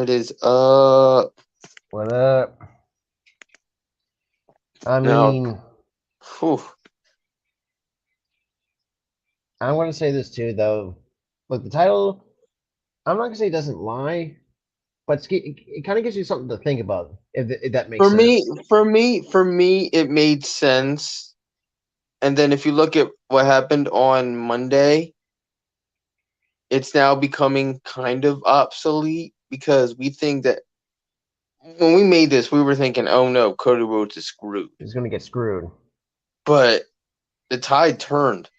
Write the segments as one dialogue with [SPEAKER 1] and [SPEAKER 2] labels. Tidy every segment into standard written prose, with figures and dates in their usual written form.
[SPEAKER 1] What is up?
[SPEAKER 2] What up? I
[SPEAKER 1] Now,
[SPEAKER 2] mean,
[SPEAKER 1] whew,
[SPEAKER 2] I want to say this too, though. Look, the title, I'm not going to say it doesn't lie, but it kind of gives you something to think about, if that makes
[SPEAKER 1] for me,
[SPEAKER 2] sense.
[SPEAKER 1] it made sense. And then if you look at what happened on Monday, it's now becoming kind of obsolete because we think that when we made this, we were thinking, oh no, Cody Rhodes is screwed.
[SPEAKER 2] It's going to get screwed.
[SPEAKER 1] But the tide turned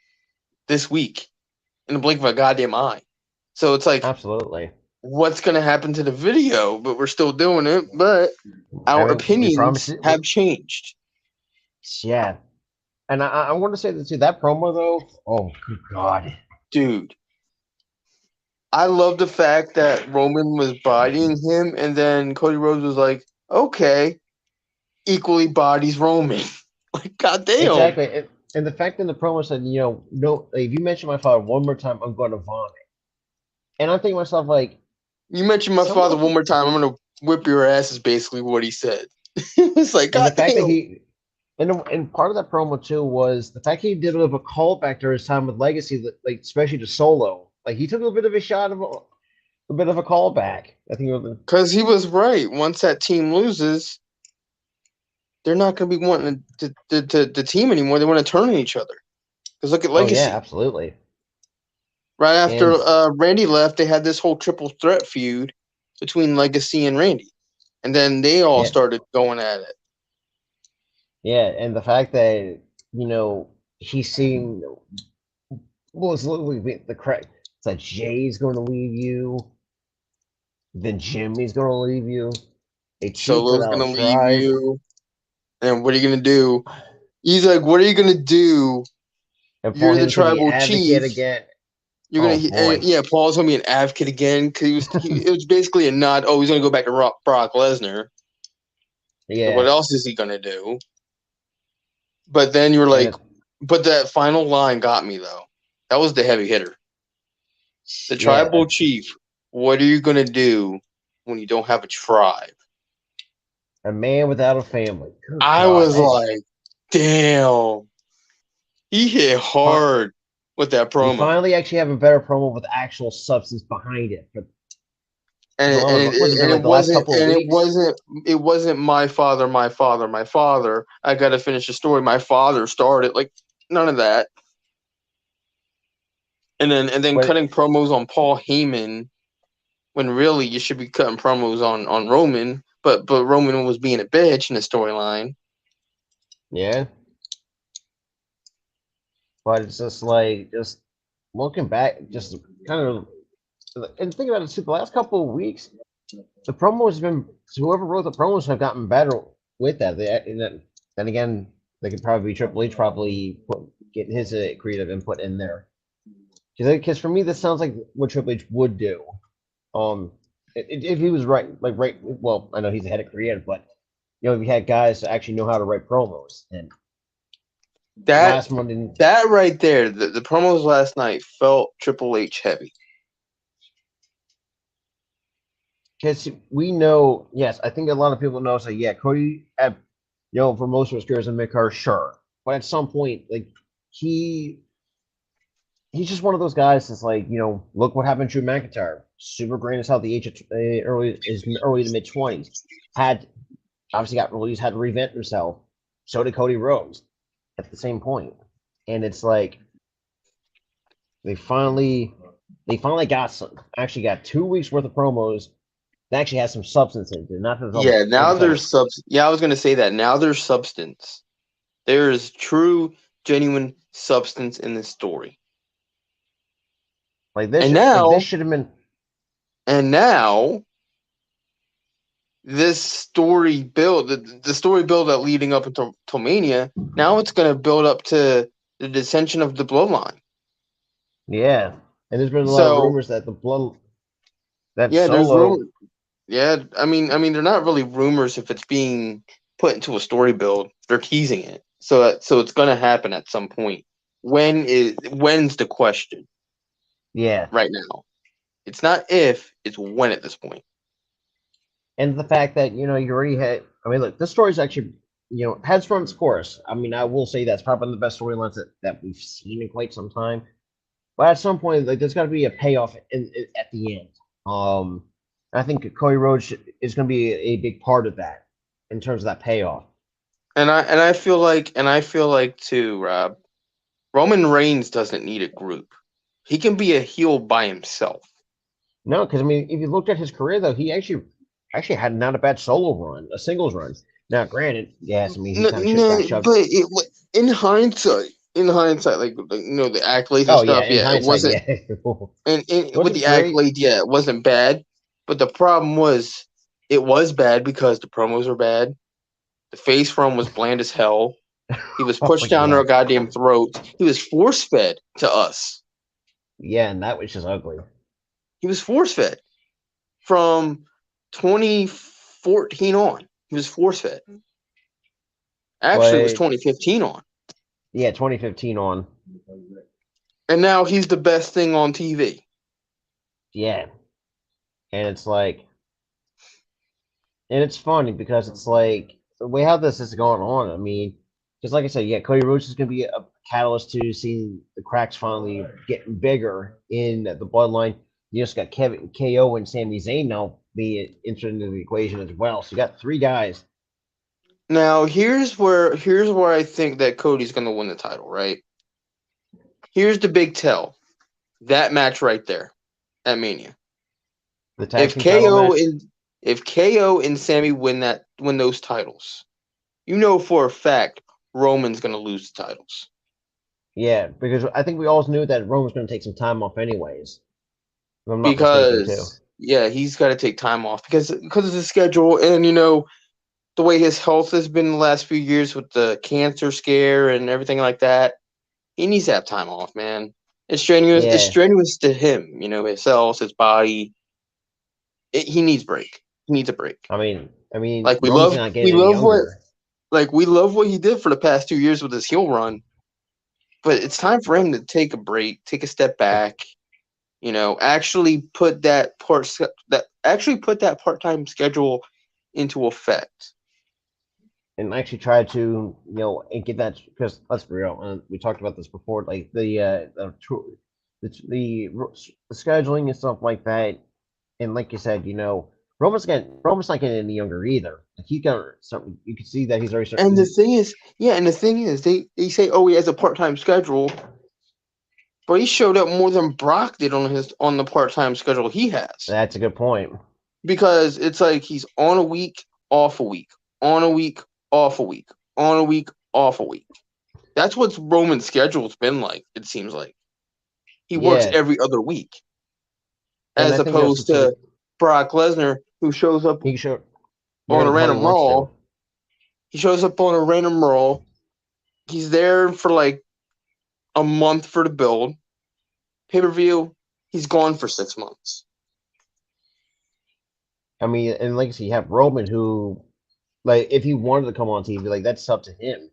[SPEAKER 1] this week in the blink of a goddamn eye. So it's like,
[SPEAKER 2] Absolutely.
[SPEAKER 1] what's going to happen to the video? But we're still doing it. But
[SPEAKER 2] I
[SPEAKER 1] our
[SPEAKER 2] mean, we promised
[SPEAKER 1] opinions
[SPEAKER 2] it.
[SPEAKER 1] have changed.
[SPEAKER 2] Yeah. And I want to say this too. That promo, though, oh, good God.
[SPEAKER 1] Dude, I love the fact that Roman was bodying him, and then Cody Rhodes was like, okay, equally bodies Roman. Like, goddamn.
[SPEAKER 2] Exactly. And the fact in the promo said, no, if you mention my father one more time, I'm going to vomit. And I'm thinking to myself, like,
[SPEAKER 1] You mentioned my father
[SPEAKER 2] somehow.
[SPEAKER 1] one more time, I'm going to whip your ass, is basically what he said. It's like,
[SPEAKER 2] And the fact that
[SPEAKER 1] goddamn.
[SPEAKER 2] and part of that promo too was the fact he did a bit of a callback to his time with Legacy, like especially to Solo. Like he took a bit of a shot of a bit of a callback. I think it was,
[SPEAKER 1] Because he was right. Once that team loses, they're not going to be wanting to team anymore. They want to turn on each other. Because look at
[SPEAKER 2] oh yeah,
[SPEAKER 1] Legacy.
[SPEAKER 2] absolutely.
[SPEAKER 1] Right after
[SPEAKER 2] And
[SPEAKER 1] Randy left, they had this whole triple threat feud between Legacy and Randy. And then they all
[SPEAKER 2] yeah,
[SPEAKER 1] started going at it.
[SPEAKER 2] yeah, and the fact that he's seen what was literally the correct. It's like Jay's going to leave you, then Jimmy's going to leave you. A chief
[SPEAKER 1] Solo's
[SPEAKER 2] without a
[SPEAKER 1] gonna leave
[SPEAKER 2] tribe.
[SPEAKER 1] you. And what are you gonna do? He's like, what are you gonna do?
[SPEAKER 2] And Paul
[SPEAKER 1] You're the
[SPEAKER 2] Heyman's going to be
[SPEAKER 1] tribal
[SPEAKER 2] advocate
[SPEAKER 1] chief.
[SPEAKER 2] again.
[SPEAKER 1] You're
[SPEAKER 2] Oh
[SPEAKER 1] gonna, and
[SPEAKER 2] boy.
[SPEAKER 1] yeah. Paul's gonna be an advocate again because it was basically a nod. Oh, he's gonna go back to Brock Lesnar. What
[SPEAKER 2] Yeah,
[SPEAKER 1] else is he gonna do? But then you were
[SPEAKER 2] and
[SPEAKER 1] like, but that final line got me though. That was the heavy hitter. The
[SPEAKER 2] yeah,
[SPEAKER 1] tribal chief. What are you gonna do when you don't have a tribe?
[SPEAKER 2] a man without a family. Good
[SPEAKER 1] I
[SPEAKER 2] God,
[SPEAKER 1] was
[SPEAKER 2] that's
[SPEAKER 1] like, damn. He hit
[SPEAKER 2] fine.
[SPEAKER 1] hard with that
[SPEAKER 2] We
[SPEAKER 1] promo.
[SPEAKER 2] finally actually have a better promo with actual substance behind it. But
[SPEAKER 1] And
[SPEAKER 2] I
[SPEAKER 1] it,
[SPEAKER 2] don't
[SPEAKER 1] and
[SPEAKER 2] know, what's it
[SPEAKER 1] it,
[SPEAKER 2] been
[SPEAKER 1] and
[SPEAKER 2] like
[SPEAKER 1] it
[SPEAKER 2] the last
[SPEAKER 1] wasn't
[SPEAKER 2] couple of weeks?
[SPEAKER 1] it wasn't my father, my father, my father. I got to finish the story. My father started, like, none of that. And then
[SPEAKER 2] But
[SPEAKER 1] cutting promos on Paul Heyman when really you should be cutting promos on Roman, but Roman was being a bitch in the storyline.
[SPEAKER 2] yeah, but it's just like just looking back, just kind of and think about it too. The last couple of weeks, the promos have been whoever wrote the promos have gotten better with that. Then again, they could probably Triple H probably get his creative input in there. Because for me, this sounds like what Triple H would do. Um, if he was right, like right. Well, I know he's the head of creative, but if you had guys that actually know how to write promos, and
[SPEAKER 1] That
[SPEAKER 2] last Monday,
[SPEAKER 1] that right there, the promos last night felt Triple H heavy.
[SPEAKER 2] because we know, yes, I think a lot of people know. So yeah, Cody, for most of his career as a mid-card, sure, but at some point, like he he's just one of those guys that's like, look what happened to Drew McIntyre. Super great as hell at the age of early to mid 20s. Had obviously got released, had to reinvent himself. So did Cody Rhodes at the same point. And it's like they finally actually got 2 weeks worth of promos that actually has some substance in it. Not that
[SPEAKER 1] Yeah,
[SPEAKER 2] like I
[SPEAKER 1] now
[SPEAKER 2] said,
[SPEAKER 1] there's Yeah, I was gonna say that. Now there's substance. There is true, genuine substance in this story.
[SPEAKER 2] like
[SPEAKER 1] And
[SPEAKER 2] this
[SPEAKER 1] now,
[SPEAKER 2] should have been.
[SPEAKER 1] and now, this story build, the story build that leading up into Mania, now it's going to build up to the dissension of the bloodline.
[SPEAKER 2] Yeah, and there's been a lot of
[SPEAKER 1] So,
[SPEAKER 2] rumors that that
[SPEAKER 1] yeah, there's
[SPEAKER 2] Solo.
[SPEAKER 1] room. Yeah, I mean, they're not really rumors if it's being put into a story build. They're teasing it. So it's going to happen at some point. When's the question
[SPEAKER 2] Yeah,
[SPEAKER 1] right now? It's not if, it's when at this point.
[SPEAKER 2] And the fact that you already had. I mean, look, this story's actually has run its course. I mean, I will say that's probably the best storylines that we've seen in quite some time. But at some point, like there's got to be a payoff at the end. Um, I think Cody Rhodes is going to be a big part of that in terms of that payoff.
[SPEAKER 1] And I feel like too, Rob. Roman Reigns doesn't need a group. He can be a heel by himself.
[SPEAKER 2] No, because I mean, if you looked at his career though, he actually had not a bad solo run, a singles run. Now, granted, yes, I mean he
[SPEAKER 1] No,
[SPEAKER 2] kind of got
[SPEAKER 1] no,
[SPEAKER 2] shoved.
[SPEAKER 1] but in hindsight, like the accolades and
[SPEAKER 2] Oh yeah,
[SPEAKER 1] stuff,
[SPEAKER 2] in
[SPEAKER 1] yeah, it
[SPEAKER 2] hindsight,
[SPEAKER 1] wasn't.
[SPEAKER 2] yeah, it
[SPEAKER 1] And with
[SPEAKER 2] wasn't
[SPEAKER 1] the
[SPEAKER 2] great.
[SPEAKER 1] accolades, yeah, it wasn't bad. But the problem was, it was bad because the promos were bad. The face run was bland as hell. He was
[SPEAKER 2] Oh
[SPEAKER 1] pushed down
[SPEAKER 2] yeah,
[SPEAKER 1] our goddamn throats. He was force fed to us.
[SPEAKER 2] yeah, and that was just ugly.
[SPEAKER 1] He was force fed from 2014 on. He was force fed. Actually, it was
[SPEAKER 2] But
[SPEAKER 1] 2015 on.
[SPEAKER 2] yeah, 2015 on,
[SPEAKER 1] And now he's the best thing on TV.
[SPEAKER 2] yeah, and it's like, and it's funny because it's like the way how this is going on. I mean, because like I said, yeah, Cody Rhodes is going to be a catalyst to seeing the cracks finally getting bigger in the bloodline. You just got Kevin KO and Sami Zayn now being entered into the equation as well. So you got three guys.
[SPEAKER 1] Now here's where I think that Cody's gonna win the title, right? Here's the big tell. That match right there at Mania.
[SPEAKER 2] The tag
[SPEAKER 1] If
[SPEAKER 2] team title
[SPEAKER 1] KO
[SPEAKER 2] match.
[SPEAKER 1] and if KO and Sammy win those titles, you know for a fact Roman's gonna lose the titles.
[SPEAKER 2] Yeah, because I think we always knew that Rome was going to take some time off anyways. If I'm not mistaken, too.
[SPEAKER 1] Because yeah, he's gotta take time off because of the schedule and the way his health has been the last few years with the cancer scare and everything like that. He needs to have time off, man. It's strenuous. It's
[SPEAKER 2] Yeah,
[SPEAKER 1] strenuous to him, his cells, his body. He needs break. He needs a break.
[SPEAKER 2] I mean,
[SPEAKER 1] Like we
[SPEAKER 2] Roman's
[SPEAKER 1] love,
[SPEAKER 2] not
[SPEAKER 1] we
[SPEAKER 2] getting any
[SPEAKER 1] love what,
[SPEAKER 2] younger.
[SPEAKER 1] like we love what he did for the past 2 years with his heel run. But it's time for him to take a break, take a step back. Actually put that part time schedule into effect.
[SPEAKER 2] And actually try to, and get that, because let's be real, we talked about this before, like the scheduling and stuff like that. And like you said, Roman's not getting any younger either. Like he got something. You can see that he's already
[SPEAKER 1] And the
[SPEAKER 2] starting.
[SPEAKER 1] thing is, yeah, and the thing is, they say, oh, he has a part time schedule, but he showed up more than Brock did on the part time schedule he has.
[SPEAKER 2] That's a good point.
[SPEAKER 1] Because it's like he's on a week, off a week, on a week, off a week, on a week, off a week. That's what Roman's schedule's been like, it seems like. He works
[SPEAKER 2] Yeah,
[SPEAKER 1] every other week,
[SPEAKER 2] and
[SPEAKER 1] as
[SPEAKER 2] I think also
[SPEAKER 1] opposed
[SPEAKER 2] too,
[SPEAKER 1] to Brock Lesnar, who shows up
[SPEAKER 2] he can show
[SPEAKER 1] on a
[SPEAKER 2] whenever the hell he
[SPEAKER 1] random
[SPEAKER 2] wants
[SPEAKER 1] Raw.
[SPEAKER 2] to.
[SPEAKER 1] He shows up on a random Raw. He's there for like a month for the build. Pay per view, he's gone for 6 months.
[SPEAKER 2] I mean, and like I said, you have Roman who, like, if he wanted to come on TV, like that's up to him.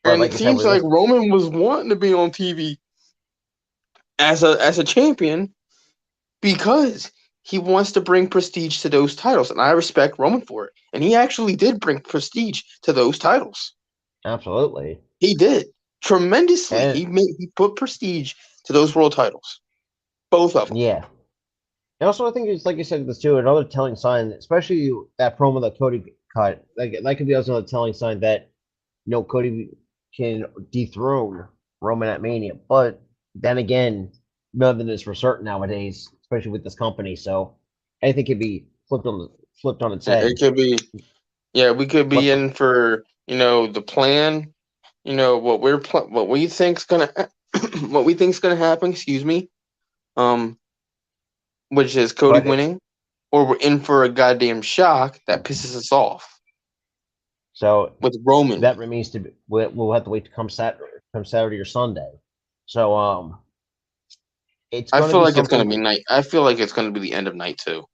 [SPEAKER 2] But
[SPEAKER 1] And
[SPEAKER 2] like
[SPEAKER 1] it
[SPEAKER 2] I said,
[SPEAKER 1] seems
[SPEAKER 2] with
[SPEAKER 1] like
[SPEAKER 2] this,
[SPEAKER 1] Roman was wanting to be on TV as a champion because he wants to bring prestige to those titles, and I respect Roman for it. And he actually did bring prestige to those titles.
[SPEAKER 2] absolutely,
[SPEAKER 1] He did tremendously.
[SPEAKER 2] and
[SPEAKER 1] He put prestige to those world titles, both of them.
[SPEAKER 2] yeah. And also, I think it's like you said this too. Another telling sign, especially that promo that Cody cut, like that could be also another telling sign that Cody can dethrone Roman at Mania. But then again, nothing is for certain nowadays, especially with this company. So anything could be flipped on its
[SPEAKER 1] It
[SPEAKER 2] head.
[SPEAKER 1] could be, yeah, we could be
[SPEAKER 2] But
[SPEAKER 1] in for the plan. What we think's gonna what we think's gonna happen. Excuse me. Um, which is Cody
[SPEAKER 2] but
[SPEAKER 1] winning, or we're in for a goddamn shock that pisses us off
[SPEAKER 2] so
[SPEAKER 1] with Roman
[SPEAKER 2] that
[SPEAKER 1] winning.
[SPEAKER 2] remains to be. We'll have to wait to come Saturday or Sunday. So it's
[SPEAKER 1] I
[SPEAKER 2] going to
[SPEAKER 1] feel
[SPEAKER 2] be
[SPEAKER 1] like it's gonna be
[SPEAKER 2] something.
[SPEAKER 1] night. I feel like it's gonna be the end of night two.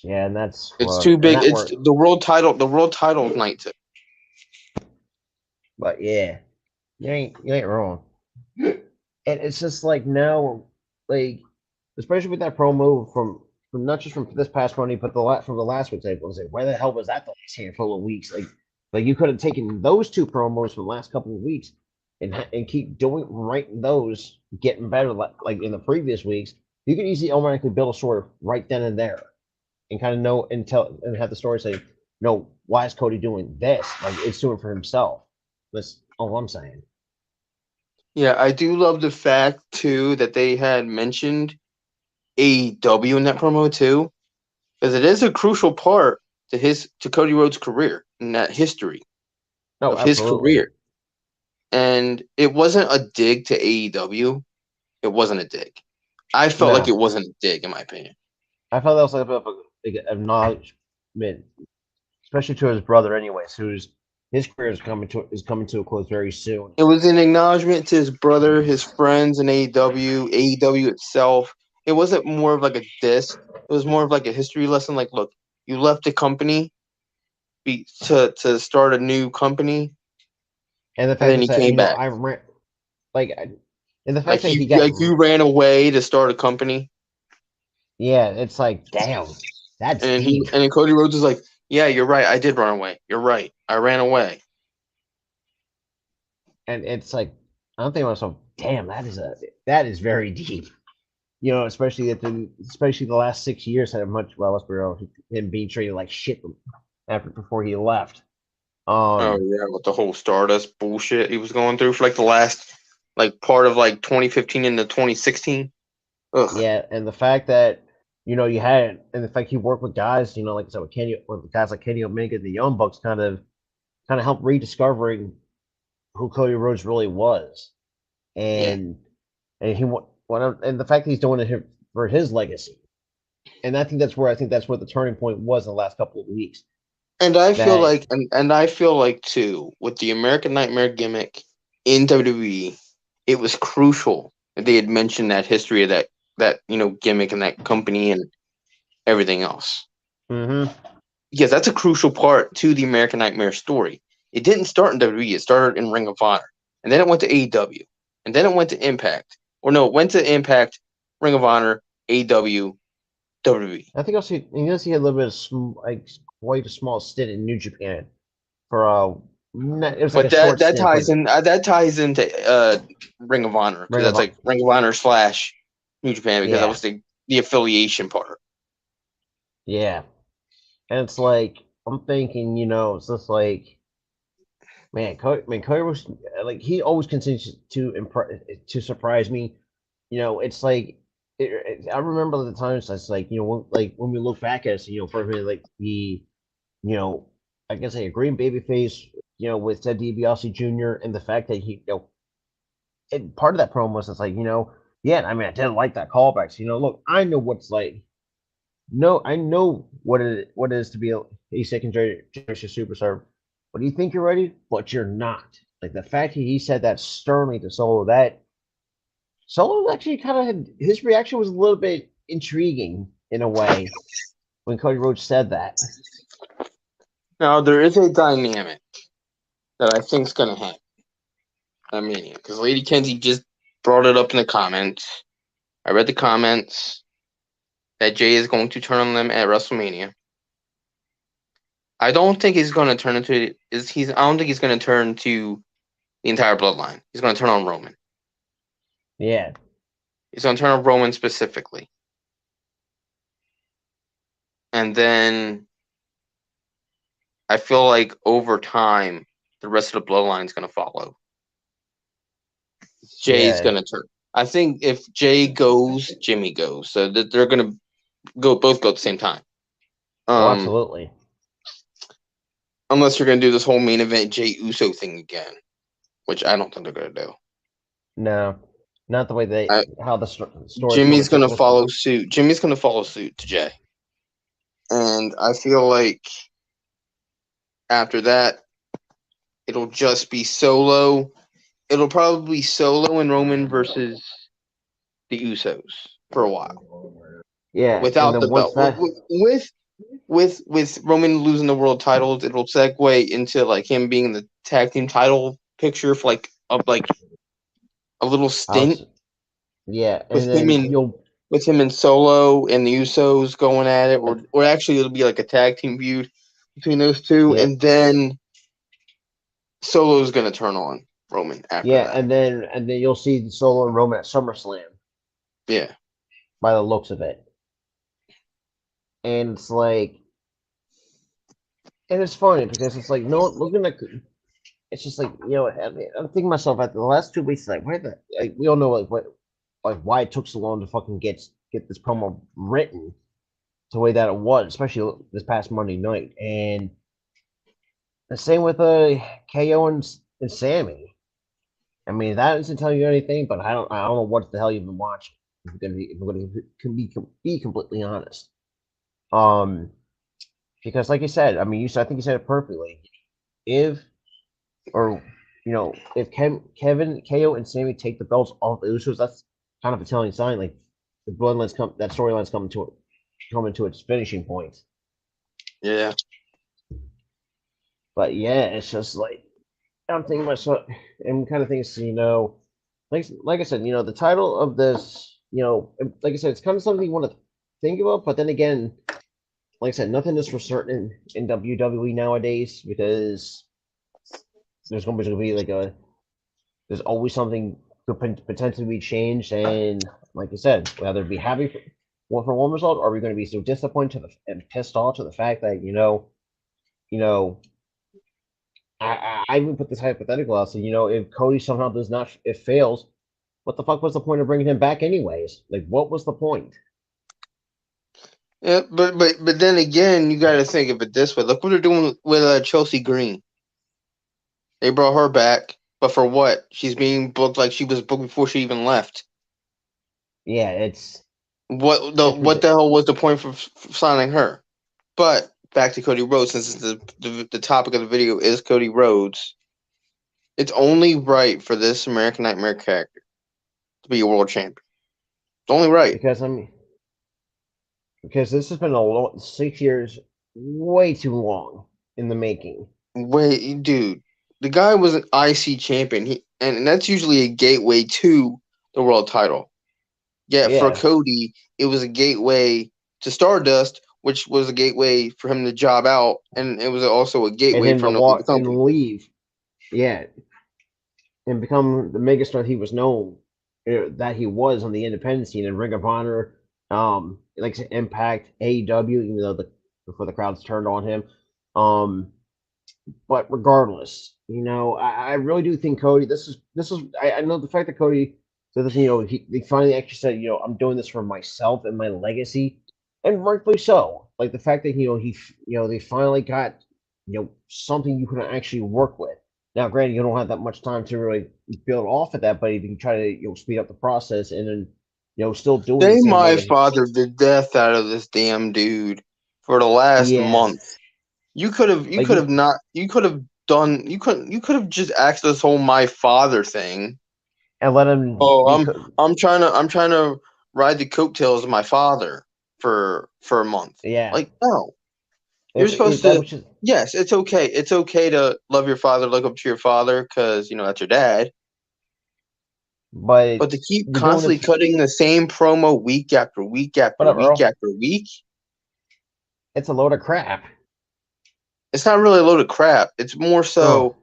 [SPEAKER 2] Yeah, and that's
[SPEAKER 1] It's too
[SPEAKER 2] and
[SPEAKER 1] big.
[SPEAKER 2] that
[SPEAKER 1] It's
[SPEAKER 2] work.
[SPEAKER 1] the world title. The world title of night two.
[SPEAKER 2] But yeah, you ain't wrong. And it's just like now, like especially with that promo from not just from this past Monday, but from the last week's April. Like, where the hell was that the last handful of weeks? Like you could have taken those two promos from the last couple of weeks and keep doing right those, getting better like in the previous weeks. You could easily automatically build a story right then and there, and kind of know and tell and have the story say, no, why is Cody doing this? Like it's doing for himself. That's all I'm saying.
[SPEAKER 1] Yeah, I do love the fact too that they had mentioned AEW in that promo too, because it is a crucial part to Cody Rhodes' career and that history
[SPEAKER 2] No,
[SPEAKER 1] of his
[SPEAKER 2] absolutely.
[SPEAKER 1] career. And it wasn't a dig to AEW. It wasn't a dig. I felt like
[SPEAKER 2] No,
[SPEAKER 1] it wasn't a dig, in my opinion.
[SPEAKER 2] I felt that was like a bit of like acknowledgement, especially to his brother, anyways, his career is coming to a close very soon.
[SPEAKER 1] It was an acknowledgement to his brother, his friends in AEW itself. It wasn't more of like a diss. It was more of like a history lesson. Like, look, you left the company to start a new company,
[SPEAKER 2] And the
[SPEAKER 1] and
[SPEAKER 2] fact
[SPEAKER 1] then
[SPEAKER 2] is
[SPEAKER 1] he
[SPEAKER 2] that
[SPEAKER 1] came back.
[SPEAKER 2] I ran like, and the fact
[SPEAKER 1] Like
[SPEAKER 2] that
[SPEAKER 1] you
[SPEAKER 2] he got,
[SPEAKER 1] like you ran away to start a company,
[SPEAKER 2] yeah, it's like, damn, that's
[SPEAKER 1] and
[SPEAKER 2] deep.
[SPEAKER 1] then Cody Rhodes is like, yeah, you're right. I did run away. You're right. I ran away.
[SPEAKER 2] And it's like, I'm thinking to myself, damn, that is very deep. Especially the last 6 years had a much, well, let's be real, him being treated like shit before he left.
[SPEAKER 1] Oh
[SPEAKER 2] Um,
[SPEAKER 1] yeah, with the whole Stardust bullshit he was going through for like the last like part of like 2015 into 2016. Ugh.
[SPEAKER 2] yeah, and the fact that and the fact he worked with guys, like I said, with guys like Kenny Omega, the Young Bucks, kind of helped rediscovering who Cody Rhodes really was,
[SPEAKER 1] Yeah.
[SPEAKER 2] and and the fact that he's doing it for his legacy, and I think that's where the turning point was in the last couple of weeks.
[SPEAKER 1] And I feel
[SPEAKER 2] That
[SPEAKER 1] like and I feel like too, with the American Nightmare gimmick in WWE, it was crucial that they had mentioned that history of that gimmick and that company and everything else.
[SPEAKER 2] hmm
[SPEAKER 1] Because that's a crucial part to the American Nightmare story. It didn't start in WWE, it started in Ring of Honor. And then it went to AEW. And then it went to Impact. Or no, it went to Impact, Ring of Honor, AEW, WWE.
[SPEAKER 2] I think also he also had a little bit of like quite a small stint in New Japan for it was like a
[SPEAKER 1] But
[SPEAKER 2] short
[SPEAKER 1] that
[SPEAKER 2] stint
[SPEAKER 1] ties
[SPEAKER 2] for
[SPEAKER 1] in that ties into Ring of Honor because
[SPEAKER 2] Ring of
[SPEAKER 1] that's
[SPEAKER 2] Honor.
[SPEAKER 1] like Ring of Honor slash New Japan because that
[SPEAKER 2] Yeah,
[SPEAKER 1] was the affiliation part.
[SPEAKER 2] yeah, and it's like I'm thinking, it's just like, Cody was like, he always continues to surprise me. It's like I remember the times that's like, when we look back at it, for me, like you know, I guess a green babyface, with Ted DiBiase Jr. and the fact that and part of that promo was it's like, yeah, I mean, I didn't like that callback. So, look, I know what's like. No, I know what it is to be a second generation superstar. But you think you're ready, but you're not. Like the fact he said that sternly to Solo, that Solo actually kind of had his reaction was a little bit intriguing in a way when Cody Rhodes said that.
[SPEAKER 1] Now there is a dynamic that I think is gonna happen at Mania because Lady Kenzie just brought it up in the comments. I read the comments that Jay is going to turn on them at WrestleMania. I don't think he's going to turn into is he's. I don't think he's going to turn to the entire bloodline. He's going to turn on Roman.
[SPEAKER 2] Yeah,
[SPEAKER 1] He's going to turn on Roman specifically, and then I feel like over time the rest of the bloodline is going to follow. Jay's
[SPEAKER 2] yeah,
[SPEAKER 1] going to turn. I think if Jay goes, Jimmy goes. So that they're going to both go at the same time.
[SPEAKER 2] oh,
[SPEAKER 1] Um,
[SPEAKER 2] absolutely.
[SPEAKER 1] unless you're going to do this whole main event Jay Uso thing again, which I don't think they're going to do.
[SPEAKER 2] No, not the way
[SPEAKER 1] I,
[SPEAKER 2] how the story's
[SPEAKER 1] Jimmy's
[SPEAKER 2] going
[SPEAKER 1] going to
[SPEAKER 2] to.
[SPEAKER 1] follow suit. Jimmy's going to follow suit to Jay, and I feel like after that it'll just be Solo. It'll probably be Solo and Roman versus the Usos for a while
[SPEAKER 2] Yeah, and
[SPEAKER 1] without
[SPEAKER 2] then
[SPEAKER 1] the
[SPEAKER 2] once
[SPEAKER 1] belt.
[SPEAKER 2] that,
[SPEAKER 1] With Roman losing the world titles, it'll segue into like him being in the tag team title picture for like a little
[SPEAKER 2] I
[SPEAKER 1] stint
[SPEAKER 2] was, yeah,
[SPEAKER 1] with
[SPEAKER 2] and
[SPEAKER 1] him
[SPEAKER 2] then
[SPEAKER 1] and with him and Solo and the Usos going at it, or actually it'll be like a tag team feud between those two,
[SPEAKER 2] Yeah,
[SPEAKER 1] and then Solo's gonna turn on Roman after
[SPEAKER 2] yeah,
[SPEAKER 1] that.
[SPEAKER 2] and then you'll see Solo and Roman at SummerSlam
[SPEAKER 1] Yeah.
[SPEAKER 2] by the looks of it, and it's like, and it's funny because it's like no looking at it's just like I mean, I'm thinking to myself after the last 2 weeks, like where the like, we all know like what like why it took so long to fucking get this promo written the way that it was, especially this past Monday night, and the same with KO and Sammy. I mean that doesn't tell you anything, but I don't know what the hell you've been watching. If we're gonna be completely honest, um, because like you said, I mean I think you said it perfectly. If or if Kevin, KO, and Sammy take the belts off the Usos, that's kind of a telling sign. Like the bloodlines that storyline's coming to its finishing point.
[SPEAKER 1] Yeah.
[SPEAKER 2] But yeah, it's just like I'm thinking myself, and kind of things, like I said, the title of this, like I said, it's kind of something you want to think about. But then again, like I said, nothing is for certain in WWE nowadays because there's always going to be there's always something could potentially be changed. And like I said, whether it be happy for one result, or are we going to be so disappointed and pissed off to the fact that you know, I even put this hypothetical out. So if Cody somehow does not, it fails, what the fuck was the point of bringing him back anyways? Like, what was the point?
[SPEAKER 1] Yeah, but then again, you got to think of it this way. Look what they're doing with Chelsea Green. They brought her back, but for what? She's being booked like she was booked before she even left.
[SPEAKER 2] Yeah, it's
[SPEAKER 1] What the
[SPEAKER 2] ridiculous.
[SPEAKER 1] hell was the point for signing her? But back to Cody Rhodes, since the topic of the video is Cody Rhodes, it's only right for this American Nightmare character to be a world champion. It's only right.
[SPEAKER 2] Because I mean, because this has been 6 years, way too long in the making.
[SPEAKER 1] Wait, dude, the guy was an IC champion, and that's usually a gateway to the world title. Yet for
[SPEAKER 2] Yeah,
[SPEAKER 1] Cody, it was a gateway to Stardust, which was a gateway for him to job out, and it was also a
[SPEAKER 2] and
[SPEAKER 1] gateway
[SPEAKER 2] him
[SPEAKER 1] for
[SPEAKER 2] to
[SPEAKER 1] him to leave the
[SPEAKER 2] walk
[SPEAKER 1] company.
[SPEAKER 2] and leave. Yeah, and become the megastar he was known that he was on the independent scene in Ring of Honor, like Impact, AEW, even though before the crowds turned on him. Um, but regardless, I really do think Cody. This is I know the fact that Cody said this. He finally actually said, I'm doing this for myself and my legacy, and rightfully so. Like the fact that they finally got something you can actually work with. Now, granted, you don't have that much time to really build off of that, but if you can try to speed up the process and then still doing the
[SPEAKER 1] They
[SPEAKER 2] same way
[SPEAKER 1] my
[SPEAKER 2] that he,
[SPEAKER 1] father the death out of this damn dude for the last month.
[SPEAKER 2] yes,
[SPEAKER 1] You
[SPEAKER 2] like
[SPEAKER 1] could have not you could have done you could have just asked this whole my father thing.
[SPEAKER 2] and let him
[SPEAKER 1] Oh,
[SPEAKER 2] be.
[SPEAKER 1] I'm trying to ride the coattails of my father for a month.
[SPEAKER 2] Yeah,
[SPEAKER 1] Like, no. You're supposed
[SPEAKER 2] that
[SPEAKER 1] to.
[SPEAKER 2] was just.
[SPEAKER 1] Yes, it's okay. It's okay to love your father, look up to your father, because that's your dad.
[SPEAKER 2] But
[SPEAKER 1] But to keep
[SPEAKER 2] you're doing
[SPEAKER 1] constantly
[SPEAKER 2] it.
[SPEAKER 1] cutting the same promo week after week after
[SPEAKER 2] What up,
[SPEAKER 1] week
[SPEAKER 2] Earl?
[SPEAKER 1] after week,
[SPEAKER 2] It's a load of crap.
[SPEAKER 1] it's not really a load of crap. It's more
[SPEAKER 2] Oh,
[SPEAKER 1] so,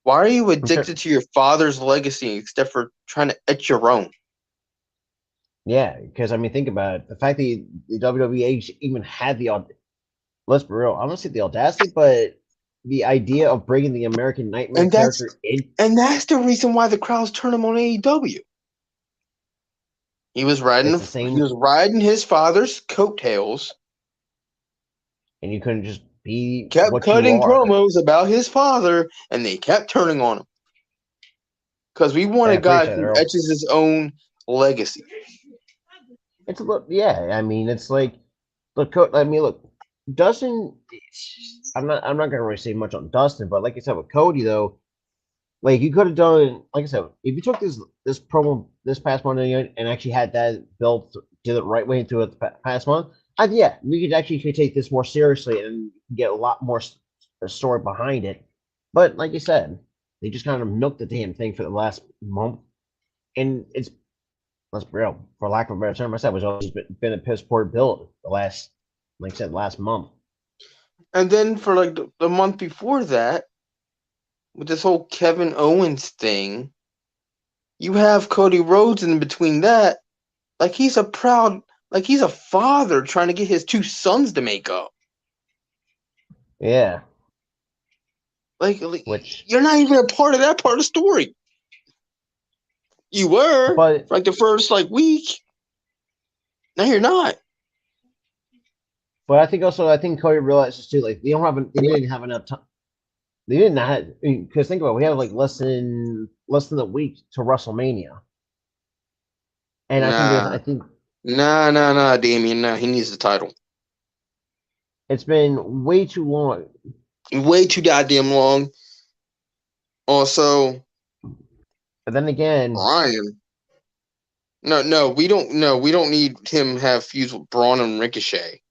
[SPEAKER 1] why are you
[SPEAKER 2] I'm sure.
[SPEAKER 1] addicted to your father's legacy instead for trying to etch your own?
[SPEAKER 2] Yeah, because I mean, think about it. The fact that the WWE even had let's be real. I don't see the audacity, but the idea of bringing the American Nightmare
[SPEAKER 1] And that's
[SPEAKER 2] character in,
[SPEAKER 1] and that's the reason why the crowds turn him on AEW.
[SPEAKER 2] it's the
[SPEAKER 1] He
[SPEAKER 2] same,
[SPEAKER 1] was riding his father's coattails,
[SPEAKER 2] and you couldn't just be
[SPEAKER 1] kept
[SPEAKER 2] what you
[SPEAKER 1] cutting
[SPEAKER 2] are.
[SPEAKER 1] promos about his father, and they kept turning on him because we want
[SPEAKER 2] I
[SPEAKER 1] a guy
[SPEAKER 2] appreciate it,
[SPEAKER 1] who
[SPEAKER 2] Earl.
[SPEAKER 1] etches his own legacy.
[SPEAKER 2] It's a little, yeah. I mean, it's like, look, I mean, look, Dustin. I'm not gonna really say much on Dustin, but like I said with Cody though, like you could have done, like I said, if you took this promo this past Monday night and actually had that built, did it right way into it the past month, yeah, we could actually take this more seriously and get a lot more story behind it. But like you said, they just kind of milked the damn thing for the last month, and it's let's be real, for lack of a better term, I said was always been a piss poor build the last, like I said, last month.
[SPEAKER 1] And then for like the month before that, with this whole Kevin Owens thing, you have Cody Rhodes in between that. Like he's a father trying to get his two sons to make up.
[SPEAKER 2] Yeah,
[SPEAKER 1] Like
[SPEAKER 2] which,
[SPEAKER 1] you're not even a part of that part of the story. You were
[SPEAKER 2] but
[SPEAKER 1] for like the first like week. Now you're not.
[SPEAKER 2] but I think Cody realizes too, like they didn't have enough time. They didn't have because think about it, we have like less than a week to WrestleMania, and I
[SPEAKER 1] Nah,
[SPEAKER 2] think
[SPEAKER 1] nah, Damien. Nah, he needs the title.
[SPEAKER 2] it's been way too long.
[SPEAKER 1] Way too goddamn long. Also,
[SPEAKER 2] But then again,
[SPEAKER 1] Ryan. No, we don't. No, we don't need him have feuds with Braun and Ricochet.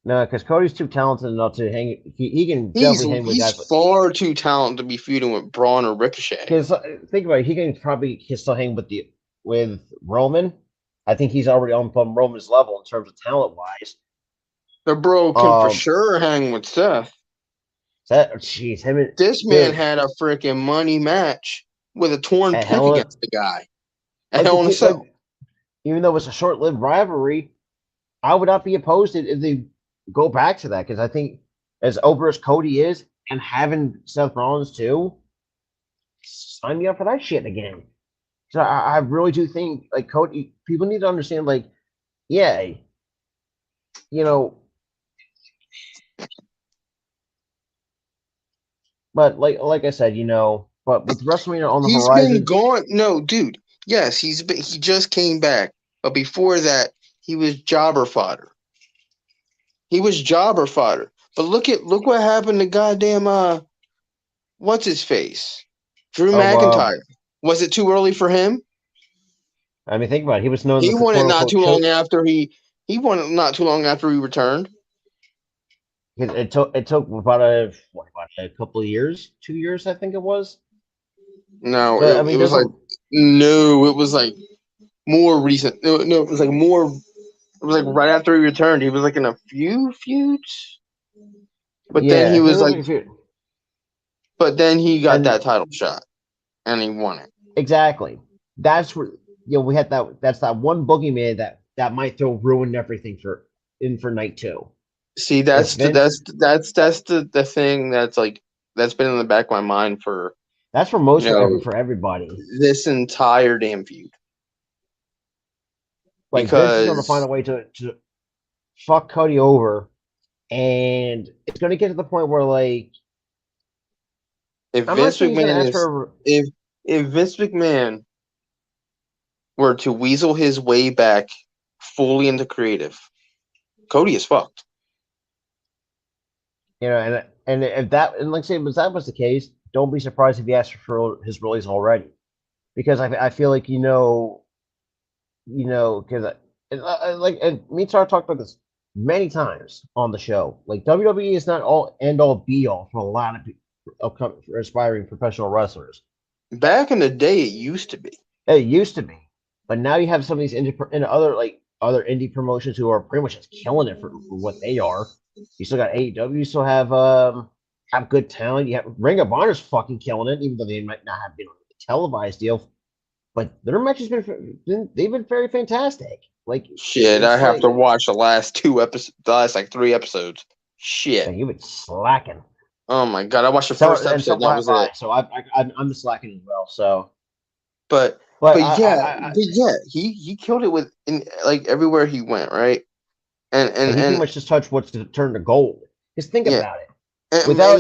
[SPEAKER 2] no, because Cody's too talented enough to hang. He can
[SPEAKER 1] He's
[SPEAKER 2] definitely hang with
[SPEAKER 1] he's
[SPEAKER 2] guys like.
[SPEAKER 1] far too talented to be feuding with Braun or Ricochet.
[SPEAKER 2] Because think about it, he can still hang with Roman. I think he's already on from Roman's level in terms of talent wise.
[SPEAKER 1] The bro can for
[SPEAKER 2] Um,
[SPEAKER 1] sure hang with Seth.
[SPEAKER 2] that jeez, him and
[SPEAKER 1] This man
[SPEAKER 2] dude
[SPEAKER 1] had a freaking money match with a torn
[SPEAKER 2] at
[SPEAKER 1] pec
[SPEAKER 2] Hell
[SPEAKER 1] against the guy at
[SPEAKER 2] like
[SPEAKER 1] Hell in a Cell.
[SPEAKER 2] even though it's a short lived rivalry, I would not be opposed if they go back to that because I think as over as Cody is and having Seth Rollins too, sign me up for that shit again. So I really do think like Cody, people need to understand like, yeah, you know, but like I said, but with WrestleMania on the
[SPEAKER 1] He's been
[SPEAKER 2] horizon,
[SPEAKER 1] gone. No, dude. Yes, he just came back, but before that, he was jobber fodder. He was jobber fodder. But look what happened to goddamn what's his face? Drew
[SPEAKER 2] oh
[SPEAKER 1] McIntyre. Was it too early for him?
[SPEAKER 2] I mean think about it, he was known
[SPEAKER 1] He
[SPEAKER 2] as the
[SPEAKER 1] won it
[SPEAKER 2] quote
[SPEAKER 1] not
[SPEAKER 2] unquote
[SPEAKER 1] too
[SPEAKER 2] choke.
[SPEAKER 1] long after he won it not too long after he returned.
[SPEAKER 2] It took about a couple of years, 2 years I think it was.
[SPEAKER 1] No,
[SPEAKER 2] But I
[SPEAKER 1] it
[SPEAKER 2] mean
[SPEAKER 1] was
[SPEAKER 2] there's
[SPEAKER 1] like
[SPEAKER 2] a
[SPEAKER 1] no, it was like more recent. No, it was like more. It was like right after he returned. He was like in a few feuds, but then
[SPEAKER 2] yeah,
[SPEAKER 1] he
[SPEAKER 2] I think it
[SPEAKER 1] was
[SPEAKER 2] was
[SPEAKER 1] like,
[SPEAKER 2] like a few
[SPEAKER 1] but then he got
[SPEAKER 2] and
[SPEAKER 1] that title shot and he won it.
[SPEAKER 2] exactly. That's where we had that's that one boogeyman that might throw ruin everything for night two.
[SPEAKER 1] See,
[SPEAKER 2] If Vince
[SPEAKER 1] that's the thing that's like that's been in the back of my mind for
[SPEAKER 2] that's for
[SPEAKER 1] you
[SPEAKER 2] most
[SPEAKER 1] know
[SPEAKER 2] for everybody.
[SPEAKER 1] this entire damn feud
[SPEAKER 2] Like Vince is gonna find
[SPEAKER 1] because
[SPEAKER 2] a way to fuck Cody over and it's gonna get to the point where like
[SPEAKER 1] if
[SPEAKER 2] I'm not
[SPEAKER 1] Vince
[SPEAKER 2] saying he's gonna
[SPEAKER 1] McMahon
[SPEAKER 2] ask
[SPEAKER 1] is
[SPEAKER 2] for
[SPEAKER 1] if Vince McMahon were to weasel his way back fully into creative, Cody is fucked.
[SPEAKER 2] and if that and like I say if that was the case, don't be surprised if he asks for his release already. Because I feel like because like and me and Sarah talked about this many times on the show. Like WWE is not all end all be all for a lot of aspiring professional wrestlers.
[SPEAKER 1] Back in the day, it used to be.
[SPEAKER 2] It used to be, but now you have some of these other indie promotions who are pretty much just killing it for what they are. You still got AEW. You still have good talent. You have Ring of Honor's fucking killing it, even though they might not have been on a televised deal. But their matches they've been very fantastic. Like
[SPEAKER 1] Shit, I
[SPEAKER 2] it's
[SPEAKER 1] have to
[SPEAKER 2] like
[SPEAKER 1] watch the last two episodes, the last like three episodes. Shit.
[SPEAKER 2] man, you've been slacking.
[SPEAKER 1] Oh my god, I watched the
[SPEAKER 2] So
[SPEAKER 1] first
[SPEAKER 2] and
[SPEAKER 1] episode.
[SPEAKER 2] so
[SPEAKER 1] And that
[SPEAKER 2] have
[SPEAKER 1] was
[SPEAKER 2] I.
[SPEAKER 1] it.
[SPEAKER 2] So I'm the slacking as well. So,
[SPEAKER 1] But
[SPEAKER 2] but
[SPEAKER 1] but yeah, but yeah, he killed it with in like everywhere he went, right? And and
[SPEAKER 2] he pretty
[SPEAKER 1] and
[SPEAKER 2] much just touched what's to turn to gold. Just think
[SPEAKER 1] yeah,
[SPEAKER 2] about it.
[SPEAKER 1] and
[SPEAKER 2] Without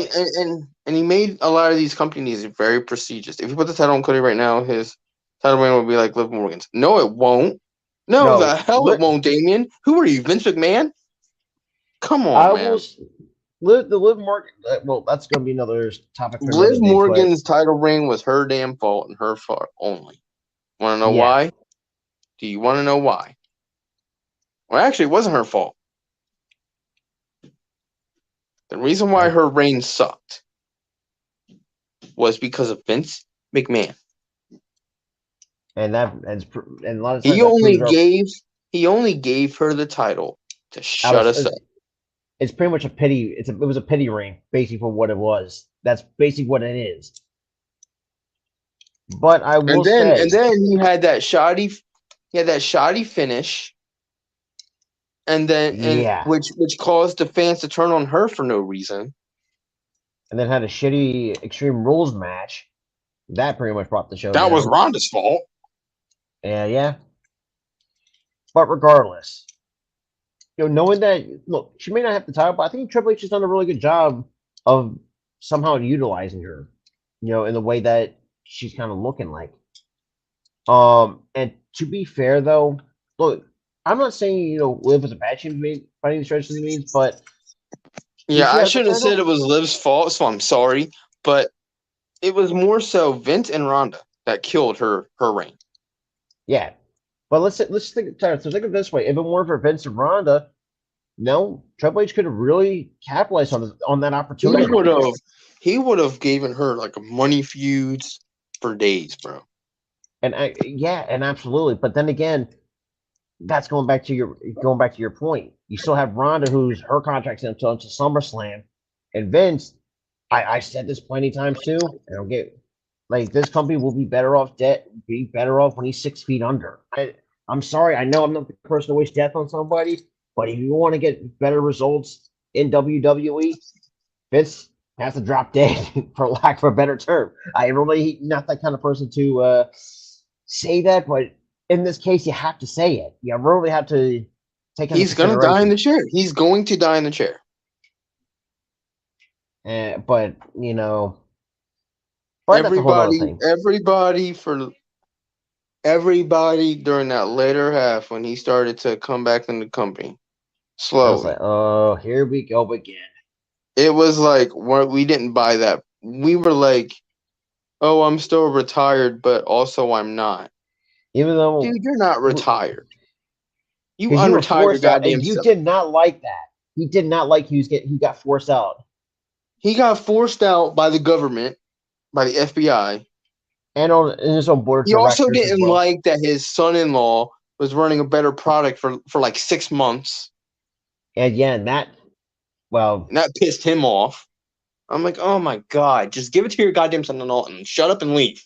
[SPEAKER 1] and he made a lot of these companies very prestigious. If you put the title on Cody right now, his title reign would be like Liv Morgan's. No, it won't. No, the
[SPEAKER 2] no,
[SPEAKER 1] hell it won't, Damien. Who are you, Vince McMahon? Come
[SPEAKER 2] I
[SPEAKER 1] on,
[SPEAKER 2] will
[SPEAKER 1] man.
[SPEAKER 2] live Morgan. Well, that's going to be another topic for another
[SPEAKER 1] Liv
[SPEAKER 2] day. But
[SPEAKER 1] Morgan's title reign was her damn fault and her fault only. Want to know
[SPEAKER 2] yeah,
[SPEAKER 1] why? Do you want to know why? Well, actually, it wasn't her fault. The reason why
[SPEAKER 2] I
[SPEAKER 1] her reign sucked was because of Vince McMahon.
[SPEAKER 2] and and a lot of times
[SPEAKER 1] He
[SPEAKER 2] that proves
[SPEAKER 1] only
[SPEAKER 2] our.
[SPEAKER 1] gave he only gave her the title to
[SPEAKER 2] I
[SPEAKER 1] shut
[SPEAKER 2] was
[SPEAKER 1] us up.
[SPEAKER 2] it's pretty much a pity. It was a pity ring, basically for what it was. That's basically what it is. But I will
[SPEAKER 1] And
[SPEAKER 2] say,
[SPEAKER 1] then he had that shoddy finish, and then and
[SPEAKER 2] yeah,
[SPEAKER 1] which caused the fans to turn on her for no reason.
[SPEAKER 2] and then had a shitty Extreme Rules match. That pretty much brought the show
[SPEAKER 1] That was
[SPEAKER 2] down.
[SPEAKER 1] Ronda's fault.
[SPEAKER 2] And yeah, but regardless, knowing that, look, she may not have the title, but I think Triple H has done a really good job of somehow utilizing her, in the way that she's kind of looking like. And to be fair though, look, I'm not saying Liv was a bad champion by any stretch of the means, but did
[SPEAKER 1] Yeah,
[SPEAKER 2] she
[SPEAKER 1] I
[SPEAKER 2] have the
[SPEAKER 1] shouldn't have said
[SPEAKER 2] title?
[SPEAKER 1] it was Liv's fault, so I'm sorry, but it was more so Vince and Ronda that killed her reign.
[SPEAKER 2] Yeah, but let's think. So think of it this way: if it weren't for Vince and Ronda, no, Triple H could have really capitalized on that
[SPEAKER 1] He
[SPEAKER 2] opportunity.
[SPEAKER 1] would have given her like money feuds for days, bro.
[SPEAKER 2] And yeah, and absolutely. But then again, that's going back to your point. You still have Ronda, who's her contract's until SummerSlam, and Vince. I said this plenty of times too. And I'll get like this company will be better off when he's 6 feet under. I'm sorry, I know I'm not the person to wish death on somebody, but if you want to get better results in WWE, Vince has to drop dead, for lack of a better term. I really not that kind of person to say that, but in this case, you have to say it. You really have to take into
[SPEAKER 1] He's gonna die in
[SPEAKER 2] consideration.
[SPEAKER 1] the chair. He's going to die in the chair.
[SPEAKER 2] But but that's a whole other thing.
[SPEAKER 1] Everybody during that later half when he started to come back in the company
[SPEAKER 2] I was like,
[SPEAKER 1] slowly.
[SPEAKER 2] oh, here we go again.
[SPEAKER 1] It was like we didn't buy that. We were like, "Oh, I'm still retired, but also I'm not."
[SPEAKER 2] Even
[SPEAKER 1] Dude,
[SPEAKER 2] though,
[SPEAKER 1] you're not retired. You
[SPEAKER 2] because you were
[SPEAKER 1] unretired your
[SPEAKER 2] forced out,
[SPEAKER 1] goddamn
[SPEAKER 2] and you
[SPEAKER 1] self.
[SPEAKER 2] did not like that. He did not like he got forced out,
[SPEAKER 1] He got forced out by the government, by the FBI.
[SPEAKER 2] and on in his own board of
[SPEAKER 1] He also
[SPEAKER 2] directors as
[SPEAKER 1] didn't
[SPEAKER 2] well.
[SPEAKER 1] like that his son-in-law was running a better product for like 6 months,
[SPEAKER 2] And yeah, and that well,
[SPEAKER 1] and that pissed him off. I'm like, oh my god, just give it to your goddamn son-in-law and shut up and leave.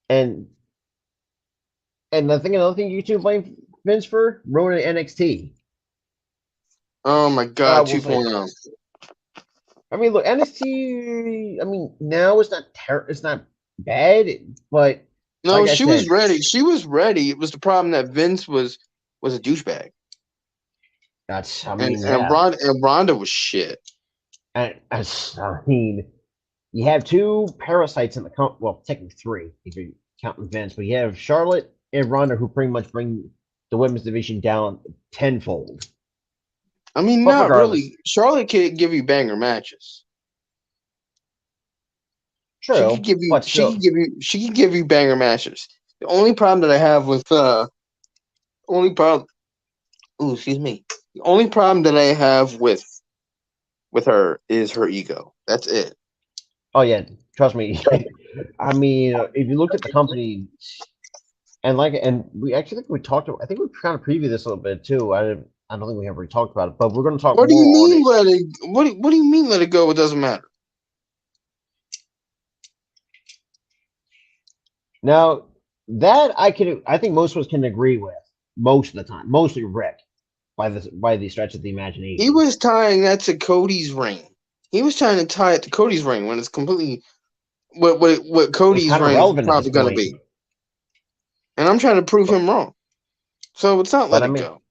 [SPEAKER 2] and another thing you two blame Vince for ruining NXT.
[SPEAKER 1] Oh my
[SPEAKER 2] I
[SPEAKER 1] god,
[SPEAKER 2] will say,
[SPEAKER 1] 2.0.
[SPEAKER 2] I mean, look, NXT. I mean, now it's not bad, but
[SPEAKER 1] No,
[SPEAKER 2] like I
[SPEAKER 1] she was
[SPEAKER 2] said,
[SPEAKER 1] ready. She was ready. It was the problem that Vince was a douchebag,
[SPEAKER 2] that's I
[SPEAKER 1] and
[SPEAKER 2] mean,
[SPEAKER 1] and
[SPEAKER 2] yeah,
[SPEAKER 1] Ronda was shit.
[SPEAKER 2] I mean, you have two parasites in the well, technically three if you count Vince, but you have Charlotte and Ronda who pretty much bring the women's division down tenfold.
[SPEAKER 1] I mean,
[SPEAKER 2] But
[SPEAKER 1] not
[SPEAKER 2] regardless,
[SPEAKER 1] really. Charlotte could give you banger matches.
[SPEAKER 2] true, but still,
[SPEAKER 1] She could give you banger matches. The only problem that I have with only problem ooh, excuse me. The only problem that I have with her is her ego. That's it.
[SPEAKER 2] oh yeah, trust me. I mean, if you looked at the company and we actually think we talked. I think we kind of previewed this a little bit too. I don't think we ever talked about it, but we're going to talk
[SPEAKER 1] What do you
[SPEAKER 2] more on
[SPEAKER 1] mean
[SPEAKER 2] it
[SPEAKER 1] let it what do you mean let it go? It doesn't matter.
[SPEAKER 2] now. That I think most of us can agree with most of the time. Mostly Rick by the stretch of the
[SPEAKER 1] He
[SPEAKER 2] imagination.
[SPEAKER 1] was tying that to Cody's ring. He was trying to tie it to Cody's ring when it's completely what
[SPEAKER 2] It's
[SPEAKER 1] Cody's
[SPEAKER 2] kind of
[SPEAKER 1] ring is
[SPEAKER 2] relevant at this
[SPEAKER 1] probably going to
[SPEAKER 2] point,
[SPEAKER 1] be. And I'm trying to prove
[SPEAKER 2] but
[SPEAKER 1] him wrong. So it's not
[SPEAKER 2] but
[SPEAKER 1] let
[SPEAKER 2] I
[SPEAKER 1] it
[SPEAKER 2] mean,
[SPEAKER 1] go.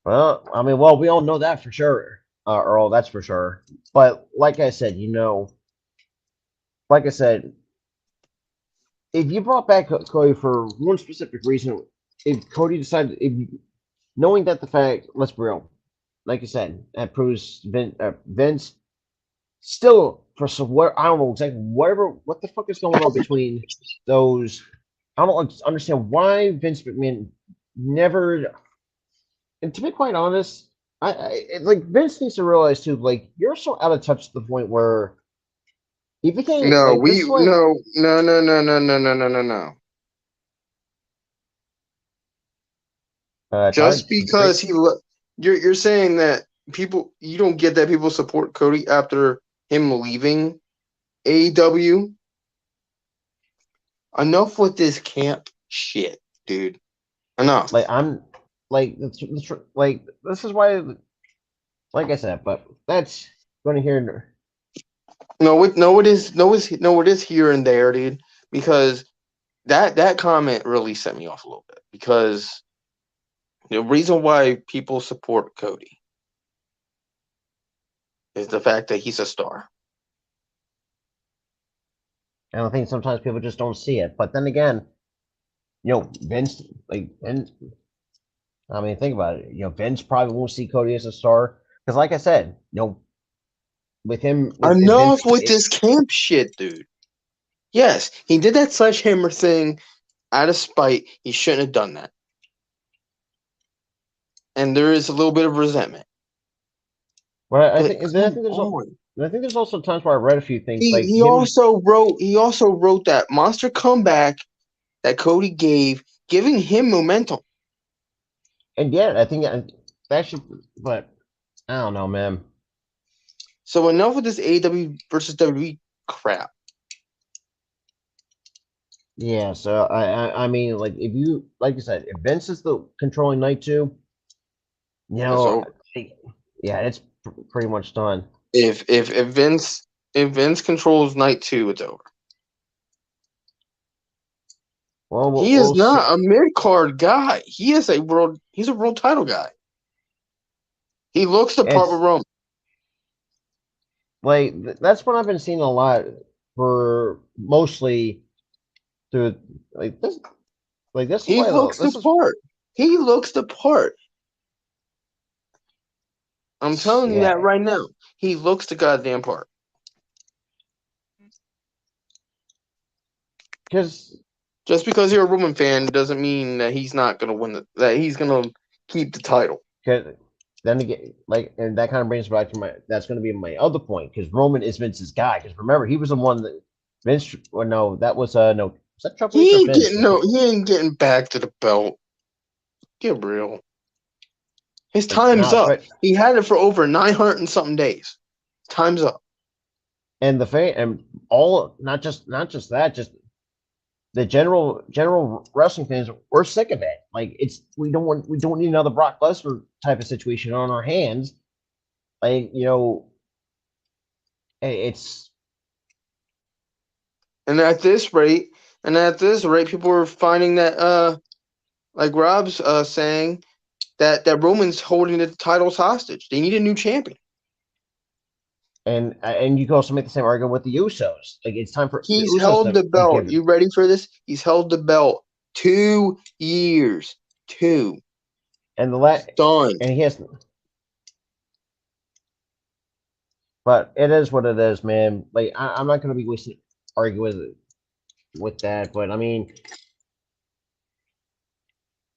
[SPEAKER 2] well, we all know that for sure, Earl. That's for sure. But like I said, like I said, if you brought back Cody for one specific reason, if Cody decided, if knowing that the fact, let's be real, like you said, that proves Vince still for some what I don't know exactly what the fuck is going on between those. I don't understand why Vince McMahon never. And to be quite honest, like Vince needs to realize too, like you're so out of touch to the point where He became
[SPEAKER 1] No,
[SPEAKER 2] like
[SPEAKER 1] we
[SPEAKER 2] this is why
[SPEAKER 1] no.
[SPEAKER 2] Tyler
[SPEAKER 1] Just
[SPEAKER 2] the Creator.
[SPEAKER 1] because you're saying that people you don't get that people support Cody after him leaving AEW. Enough with this camp shit, dude.
[SPEAKER 2] Like
[SPEAKER 1] Enough.
[SPEAKER 2] I'm like like this is why like I said, but that's going to hear.
[SPEAKER 1] It is here and there, dude. Because that comment really set me off a little bit. Because the reason why people support Cody is the fact that he's a star.
[SPEAKER 2] I don't think sometimes people just don't see it. But then again, Vince, like Vince, I mean, think about it. Vince probably won't see Cody as a star because, like I said, with him, with if Vince,
[SPEAKER 1] Enough with this camp shit, dude. Yes, he did that sledgehammer thing out of spite. He shouldn't have done that. And there is a little bit of resentment.
[SPEAKER 2] but I
[SPEAKER 1] But
[SPEAKER 2] think then
[SPEAKER 1] come on.
[SPEAKER 2] I think there's also times where I read a few things
[SPEAKER 1] He
[SPEAKER 2] like
[SPEAKER 1] he
[SPEAKER 2] him,
[SPEAKER 1] also wrote that monster comeback that Cody gave, giving him momentum.
[SPEAKER 2] and yeah, I think that should, but I don't know, man.
[SPEAKER 1] So enough with this AEW versus WWE crap.
[SPEAKER 2] Yeah, so I mean, like if you like you said, if Vince is the controlling night two, you
[SPEAKER 1] That's
[SPEAKER 2] know,
[SPEAKER 1] over.
[SPEAKER 2] yeah, it's pretty much done.
[SPEAKER 1] If Vince controls night two, it's over.
[SPEAKER 2] Well,
[SPEAKER 1] He is
[SPEAKER 2] we'll see.
[SPEAKER 1] not a mid card guy. He's a world title guy. He looks the part with
[SPEAKER 2] It's
[SPEAKER 1] Roman.
[SPEAKER 2] like that's what I've been seeing a lot for mostly through like this. Like this is
[SPEAKER 1] He
[SPEAKER 2] why though.
[SPEAKER 1] looks the
[SPEAKER 2] This is
[SPEAKER 1] part. He looks the part. I'm telling you
[SPEAKER 2] yeah,
[SPEAKER 1] that right now. He looks the goddamn part.
[SPEAKER 2] because
[SPEAKER 1] Just because you're a Roman fan doesn't mean that he's not gonna that he's gonna keep the title.
[SPEAKER 2] then again, like, and that kind of brings back to my. That's going to be my other point because Roman is Vince's guy. Because remember, he was the one that Vince. Or no, that was no. Was that Triple H or Vince?
[SPEAKER 1] He ain't getting back to the belt. Get real. His
[SPEAKER 2] Like
[SPEAKER 1] time's
[SPEAKER 2] not
[SPEAKER 1] up.
[SPEAKER 2] but
[SPEAKER 1] He had it for over 900 and something days. Time's up.
[SPEAKER 2] and the fan and all not just that just the general wrestling fans we're sick of it. Like it's we don't need another Brock Lesnar type of situation on our hands. Like it's
[SPEAKER 1] And at this rate, people are finding that like Rob's saying that Roman's holding the titles hostage. They need a new champion.
[SPEAKER 2] and you can also make the same argument with the Usos. Like it's time for the
[SPEAKER 1] He's
[SPEAKER 2] Usos
[SPEAKER 1] held
[SPEAKER 2] to
[SPEAKER 1] the
[SPEAKER 2] be
[SPEAKER 1] belt.
[SPEAKER 2] given.
[SPEAKER 1] You ready for this? He's held the belt 2 years. Two.
[SPEAKER 2] And
[SPEAKER 1] It's done.
[SPEAKER 2] and he has, but it is what it is, man. Like I'm not gonna be wasting arguing with that, but I mean,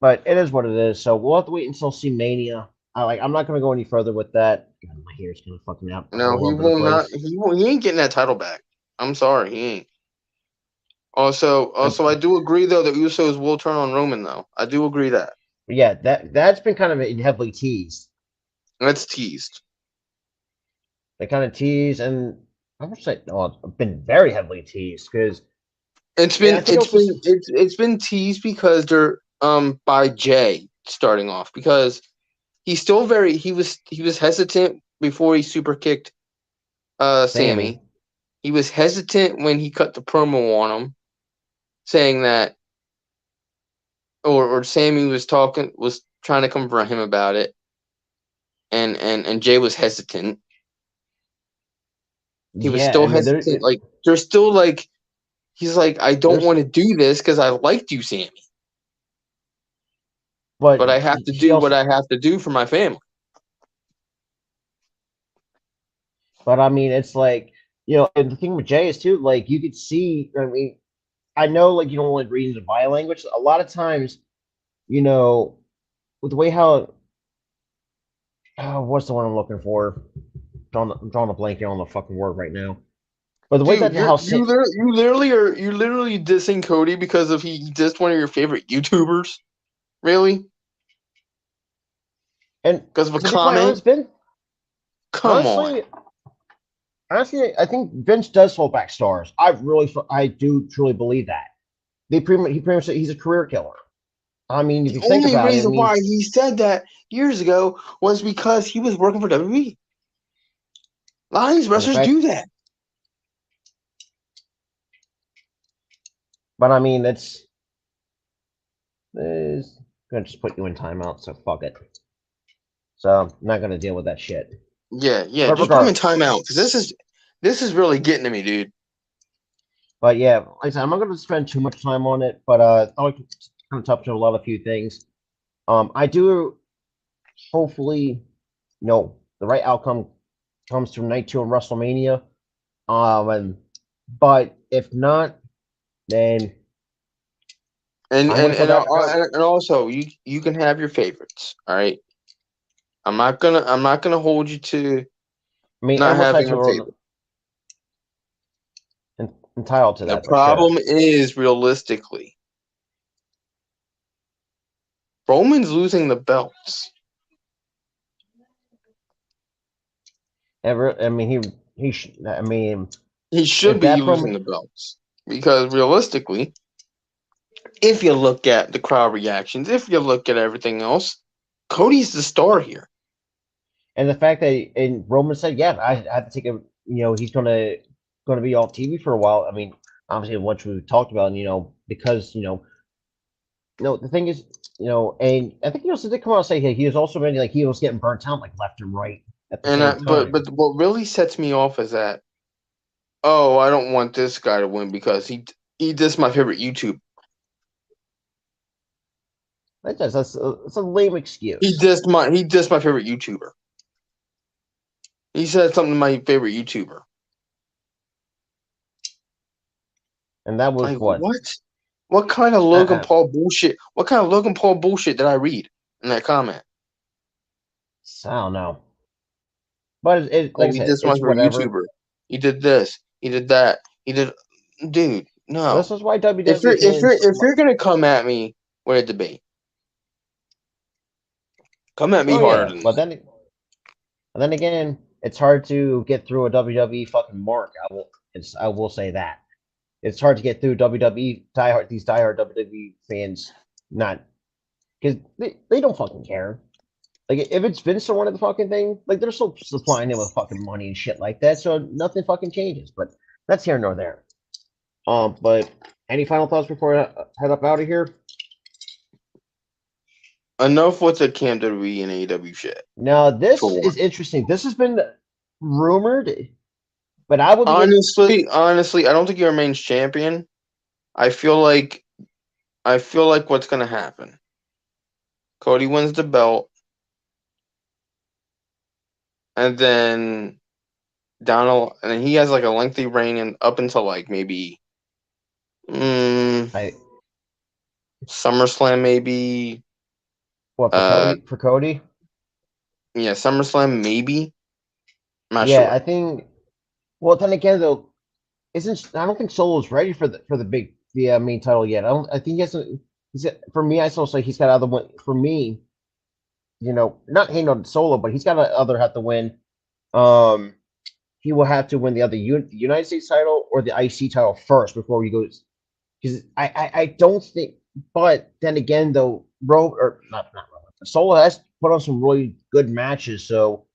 [SPEAKER 2] but it is what it is. So we'll have to wait until see Mania. I'm not gonna go any further with that. God, my hair's gonna fucking out
[SPEAKER 1] No,
[SPEAKER 2] all
[SPEAKER 1] he
[SPEAKER 2] over the
[SPEAKER 1] will not.
[SPEAKER 2] place.
[SPEAKER 1] He ain't getting that title back. I'm sorry, he ain't. Also, I do agree though that Usos will turn on Roman though. I do agree that.
[SPEAKER 2] Yeah, that's been kind of heavily teased.
[SPEAKER 1] That's teased.
[SPEAKER 2] They kind of tease, and I would say, oh, it's been very heavily teased because, and I think also,
[SPEAKER 1] It's been teased because they're by Jay starting off because he was hesitant before he super kicked
[SPEAKER 2] Sammy.
[SPEAKER 1] Sammy. He was hesitant when he cut the promo on him, saying that or Sammy was trying to confront him about it, and Jay was hesitant. He was
[SPEAKER 2] Yeah,
[SPEAKER 1] still
[SPEAKER 2] I mean,
[SPEAKER 1] hesitant. Like there's still like he's like I don't
[SPEAKER 2] there's,
[SPEAKER 1] want to do this because I liked you, Sammy,
[SPEAKER 2] but
[SPEAKER 1] but I have to
[SPEAKER 2] he
[SPEAKER 1] do what
[SPEAKER 2] also,
[SPEAKER 1] I have to do for my family.
[SPEAKER 2] but I mean, it's like and the thing with Jay is too, like you could see. I mean, I know like you don't like reading the body language. A lot of times, you know, with the way how what's the one I'm looking for? I'm drawing a blank on the fucking word right now. But the way
[SPEAKER 1] Dude,
[SPEAKER 2] that the house sit,
[SPEAKER 1] you literally dissing Cody because of he dissed one of your favorite YouTubers. Really?
[SPEAKER 2] and
[SPEAKER 1] Because of a
[SPEAKER 2] to be quite
[SPEAKER 1] comment?
[SPEAKER 2] honest, Vince,
[SPEAKER 1] Come on.
[SPEAKER 2] honestly, honestly, I think Vince does hold back stars. I do truly believe that. He pretty much said he's a career killer. I mean, if
[SPEAKER 1] The
[SPEAKER 2] you think
[SPEAKER 1] only
[SPEAKER 2] about it, I
[SPEAKER 1] reason
[SPEAKER 2] mean,
[SPEAKER 1] why he said that years ago was because he was working for WWE. A lot of these
[SPEAKER 2] and the
[SPEAKER 1] wrestlers
[SPEAKER 2] fact,
[SPEAKER 1] do that.
[SPEAKER 2] but I mean, it's gonna just put you in timeout, so fuck it. So I'm not gonna deal with that shit.
[SPEAKER 1] Yeah.
[SPEAKER 2] But
[SPEAKER 1] Just put him in
[SPEAKER 2] regardless,
[SPEAKER 1] timeout because this is really getting to me, dude.
[SPEAKER 2] but yeah, like I said, I'm not gonna spend too much time on it. But I like to kind of touch on a lot of few things. I do hopefully, the right outcome comes from night two of WrestleMania. And but if not, then
[SPEAKER 1] And
[SPEAKER 2] I'm
[SPEAKER 1] and
[SPEAKER 2] gonna come
[SPEAKER 1] and,
[SPEAKER 2] back out.
[SPEAKER 1] and also you can have your favorites. All right. I'm not gonna hold you to
[SPEAKER 2] I mean,
[SPEAKER 1] not
[SPEAKER 2] animal sites
[SPEAKER 1] having a
[SPEAKER 2] are
[SPEAKER 1] favorite.
[SPEAKER 2] entitled to
[SPEAKER 1] The
[SPEAKER 2] that for sure.
[SPEAKER 1] problem is realistically, Roman's losing the belts.
[SPEAKER 2] I mean, I mean,
[SPEAKER 1] He should
[SPEAKER 2] if
[SPEAKER 1] be
[SPEAKER 2] that
[SPEAKER 1] losing
[SPEAKER 2] promo,
[SPEAKER 1] the belts because realistically, if you look at the crowd reactions, if you look at everything else, Cody's the star here.
[SPEAKER 2] and the fact that and Roman said, yeah, I have to take a, he's gonna be off TV for a while. I mean, obviously, what we talked about, because no, the thing is, and I think he also did come out and say, hey, he was also ready, like he was getting burnt out like left and right at the
[SPEAKER 1] And
[SPEAKER 2] same
[SPEAKER 1] but
[SPEAKER 2] time.
[SPEAKER 1] what really sets me off is that I don't want this guy to win because he dissed my favorite YouTube.
[SPEAKER 2] That's a lame excuse.
[SPEAKER 1] He dissed my favorite YouTuber. He said something to my favorite YouTuber.
[SPEAKER 2] And that was
[SPEAKER 1] Like
[SPEAKER 2] what?
[SPEAKER 1] what? What kind of Logan
[SPEAKER 2] Uh-uh.
[SPEAKER 1] Paul bullshit? What kind of Logan Paul bullshit did I read in that comment?
[SPEAKER 2] So, I don't know. But like I
[SPEAKER 1] Oh, he
[SPEAKER 2] said,
[SPEAKER 1] dissed my
[SPEAKER 2] it's
[SPEAKER 1] favorite
[SPEAKER 2] whatever.
[SPEAKER 1] YouTuber. He did this. He did that. He did. Dude,
[SPEAKER 2] This
[SPEAKER 1] no.
[SPEAKER 2] is why WWE fans.
[SPEAKER 1] If you're gonna come at me with a debate, come at me
[SPEAKER 2] Oh
[SPEAKER 1] harder
[SPEAKER 2] yeah,
[SPEAKER 1] than
[SPEAKER 2] but
[SPEAKER 1] that.
[SPEAKER 2] then again, it's hard to get through a WWE fucking mark. I will say that it's hard to get through WWE diehard WWE fans. Not because they don't fucking care. Like if it's Vince or one of the fucking thing, like they're still supplying him with fucking money and shit like that, so nothing fucking changes. But that's here nor there. But any final thoughts before I head up out of here?
[SPEAKER 1] Enough with the Camp WWE and AEW shit.
[SPEAKER 2] Now
[SPEAKER 1] For
[SPEAKER 2] this is
[SPEAKER 1] one.
[SPEAKER 2] interesting. This has been rumored, but I would be in.
[SPEAKER 1] Honestly, I don't think he remains champion. I feel like what's gonna happen. Cody wins the belt, and then and then he has like a lengthy reign and up until like maybe mm,
[SPEAKER 2] I
[SPEAKER 1] SummerSlam, maybe.
[SPEAKER 2] what for
[SPEAKER 1] Uh,
[SPEAKER 2] Cody? For Cody?
[SPEAKER 1] yeah, SummerSlam, maybe. I'm not
[SPEAKER 2] Yeah,
[SPEAKER 1] sure.
[SPEAKER 2] I think. Well, then again, though, isn't I don't think Solo's ready for the main title yet. I don't. I think he hasn't. For me. I still say he's got other one. For me, not hating on Solo, but he's got to other have to win. Um, he will have to win the other United States title or the IC title first before he goes. Because I don't think. But then again, though, not Roman. Solo has put on some really good matches, so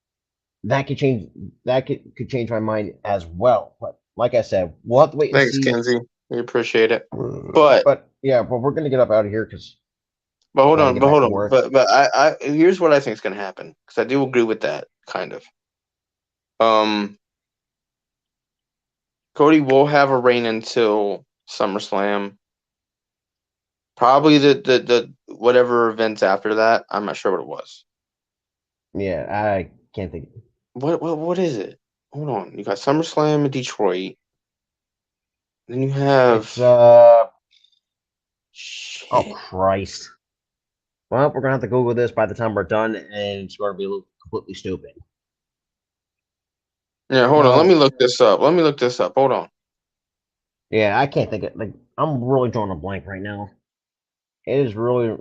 [SPEAKER 2] that could change. That could change my mind as well. But like I said, we'll have to wait and
[SPEAKER 1] Thanks,
[SPEAKER 2] see.
[SPEAKER 1] Kenzie. We appreciate it. But
[SPEAKER 2] But yeah, but we're gonna get up out of here because I gotta get
[SPEAKER 1] but
[SPEAKER 2] back
[SPEAKER 1] hold
[SPEAKER 2] to
[SPEAKER 1] on.
[SPEAKER 2] work.
[SPEAKER 1] But I here's what I think is gonna happen because I do agree with that kind of. Um, Cody will have a reign until SummerSlam. Probably the whatever events after that. I'm not sure what it was.
[SPEAKER 2] Yeah, I can't think.
[SPEAKER 1] What is it? Hold on. You got SummerSlam in Detroit. Then you have
[SPEAKER 2] It's oh
[SPEAKER 1] shit.
[SPEAKER 2] Christ. Well, we're gonna have to Google this by the time we're done, and it's gonna be completely stupid.
[SPEAKER 1] Yeah, hold on. Let
[SPEAKER 2] Uh,
[SPEAKER 1] me look this up. Let me look this up. Hold on.
[SPEAKER 2] yeah, I can't think of like I'm really drawing a blank right now. It is really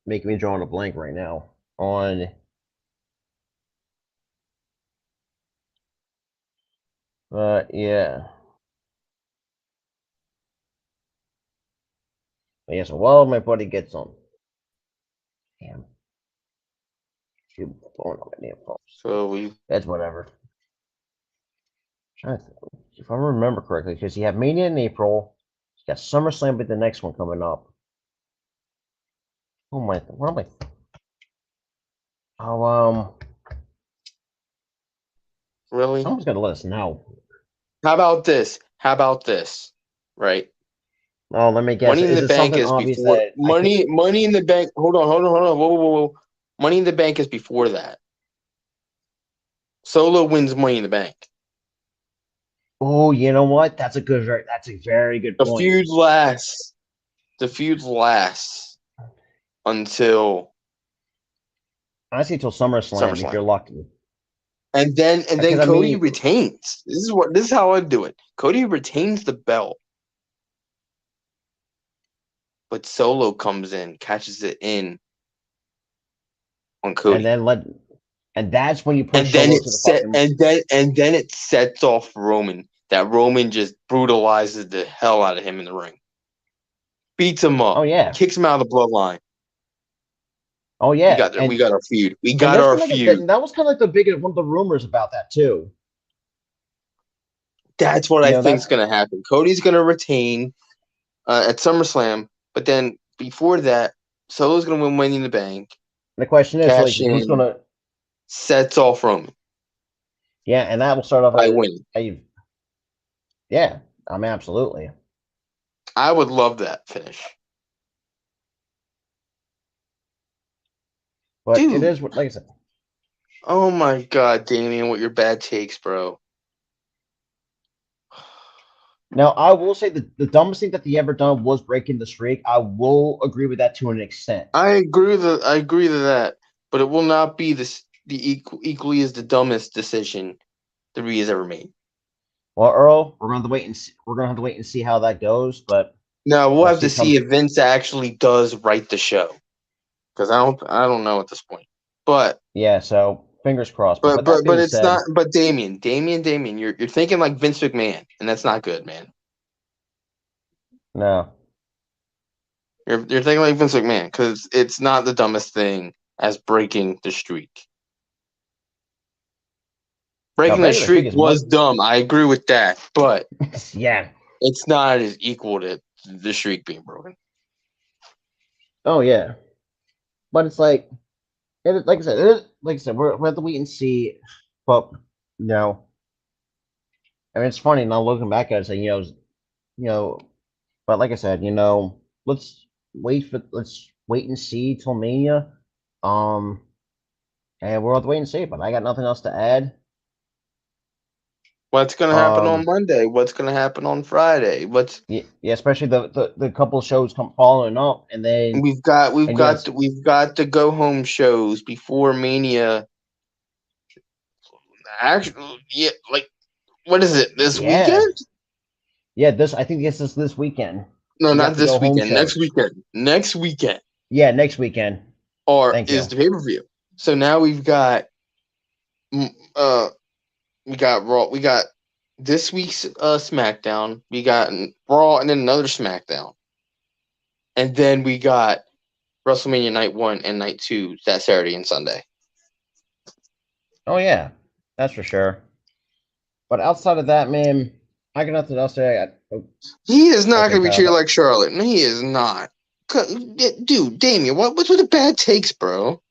[SPEAKER 2] making me drawing a blank right now on yeah. But yeah, so while my buddy gets on damn shoot blowing on my damn phone.
[SPEAKER 1] So we
[SPEAKER 2] That's whatever. If I remember correctly, because you have Mania in April, you got SummerSlam with the next one coming up. Oh my what am I oh
[SPEAKER 1] really.
[SPEAKER 2] someone's gotta let us know.
[SPEAKER 1] How about this? How about this? Right.
[SPEAKER 2] Oh, let me guess.
[SPEAKER 1] Money in
[SPEAKER 2] Is
[SPEAKER 1] the
[SPEAKER 2] it
[SPEAKER 1] Bank
[SPEAKER 2] something
[SPEAKER 1] is
[SPEAKER 2] obvious
[SPEAKER 1] before
[SPEAKER 2] that I can't
[SPEAKER 1] Money in the Bank. Hold on. Whoa. Money in the Bank is before that. Solo wins Money in the Bank.
[SPEAKER 2] oh, you know what? That's a very good
[SPEAKER 1] The
[SPEAKER 2] point.
[SPEAKER 1] feud lasts. The feud lasts until
[SPEAKER 2] Honestly, till SummerSlam, if
[SPEAKER 1] SummerSlam,
[SPEAKER 2] you're lucky.
[SPEAKER 1] and
[SPEAKER 2] Because
[SPEAKER 1] then
[SPEAKER 2] I
[SPEAKER 1] Cody
[SPEAKER 2] mean,
[SPEAKER 1] retains. This is how I do it. Cody retains the belt, but Solo comes in, catches it in on
[SPEAKER 2] and
[SPEAKER 1] Cody,
[SPEAKER 2] then let, and that's when you push Solo to the fucking.
[SPEAKER 1] and then it sets off Roman. That Roman just brutalizes the hell out of him in the ring, beats him
[SPEAKER 2] Oh
[SPEAKER 1] up,
[SPEAKER 2] yeah,
[SPEAKER 1] kicks him out of the bloodline.
[SPEAKER 2] oh yeah,
[SPEAKER 1] We got our feud. We
[SPEAKER 2] and
[SPEAKER 1] got
[SPEAKER 2] that's
[SPEAKER 1] our
[SPEAKER 2] kind of like
[SPEAKER 1] feud.
[SPEAKER 2] that was kind of like the big one of the rumors about that too.
[SPEAKER 1] That's what
[SPEAKER 2] You
[SPEAKER 1] I
[SPEAKER 2] know
[SPEAKER 1] think is
[SPEAKER 2] that
[SPEAKER 1] going to happen. Cody's going to retain at SummerSlam, but then before that, Solo's going to win Money in the Bank,
[SPEAKER 2] the question is like
[SPEAKER 1] cash
[SPEAKER 2] who's
[SPEAKER 1] in,
[SPEAKER 2] gonna
[SPEAKER 1] sets off Roman
[SPEAKER 2] yeah, and that will start off
[SPEAKER 1] by winning.
[SPEAKER 2] a yeah. I mean absolutely,
[SPEAKER 1] I would love that finish,
[SPEAKER 2] but it
[SPEAKER 1] dude.
[SPEAKER 2] is like I said.
[SPEAKER 1] Oh my God, Damian, what your bad takes, bro.
[SPEAKER 2] Now I will say the dumbest thing that they ever done was breaking the streak. I will agree with that to an extent.
[SPEAKER 1] I agree to that, but it will not be equally as the dumbest decision the Ree has ever made.
[SPEAKER 2] Well, Earl, we're gonna have to wait and see how that goes, but
[SPEAKER 1] Now we'll
[SPEAKER 2] we'll
[SPEAKER 1] have
[SPEAKER 2] see
[SPEAKER 1] to see
[SPEAKER 2] come
[SPEAKER 1] if Vince actually does write the show because I don't know at this point. But
[SPEAKER 2] yeah, so fingers crossed. But with that
[SPEAKER 1] but
[SPEAKER 2] being
[SPEAKER 1] it's
[SPEAKER 2] said,
[SPEAKER 1] not. But Damien, you're thinking like Vince McMahon, and that's not good, man.
[SPEAKER 2] no.
[SPEAKER 1] You're thinking like Vince McMahon because it's not the dumbest thing as breaking the streak.
[SPEAKER 2] Now
[SPEAKER 1] Breaking the
[SPEAKER 2] breaking the streak
[SPEAKER 1] streak
[SPEAKER 2] is
[SPEAKER 1] was
[SPEAKER 2] much
[SPEAKER 1] dumb. I agree with that, but
[SPEAKER 2] yeah.
[SPEAKER 1] it's not as equal to the streak being broken.
[SPEAKER 2] Oh yeah. But it's like like I said, like I said, we're at the wait and see. But no. I mean it's funny now looking back at it saying, but like I said, let's wait and see till Mania. Um and we'll have to wait and see, but I got nothing else to add.
[SPEAKER 1] What's gonna happen on
[SPEAKER 2] Um
[SPEAKER 1] Monday? What's gonna happen on Friday? What's
[SPEAKER 2] yeah, yeah especially the couple of shows come following up and then and yes,
[SPEAKER 1] we've got the go home shows before Mania. Actually, yeah, like what is it this
[SPEAKER 2] yeah.
[SPEAKER 1] weekend?
[SPEAKER 2] Yeah, this I think this is this weekend.
[SPEAKER 1] No,
[SPEAKER 2] We
[SPEAKER 1] not
[SPEAKER 2] got the go
[SPEAKER 1] this
[SPEAKER 2] home
[SPEAKER 1] weekend. Next
[SPEAKER 2] shows.
[SPEAKER 1] weekend. Next weekend,
[SPEAKER 2] Yeah, next weekend.
[SPEAKER 1] or
[SPEAKER 2] Thank
[SPEAKER 1] is
[SPEAKER 2] you.
[SPEAKER 1] the pay per view? So now we've got mm, uh we got Raw. We got this week's SmackDown. We got Raw, and then another SmackDown, and then we got WrestleMania Night 1 and Night 2 that Saturday and Sunday.
[SPEAKER 2] Oh yeah, that's for sure. But outside of that, man, I got nothing else to say.
[SPEAKER 1] He is not
[SPEAKER 2] Okay,
[SPEAKER 1] going to be
[SPEAKER 2] Kyle.
[SPEAKER 1] treated like Charlotte. No, he is not. Dude, Damien, what's with the bad takes, bro?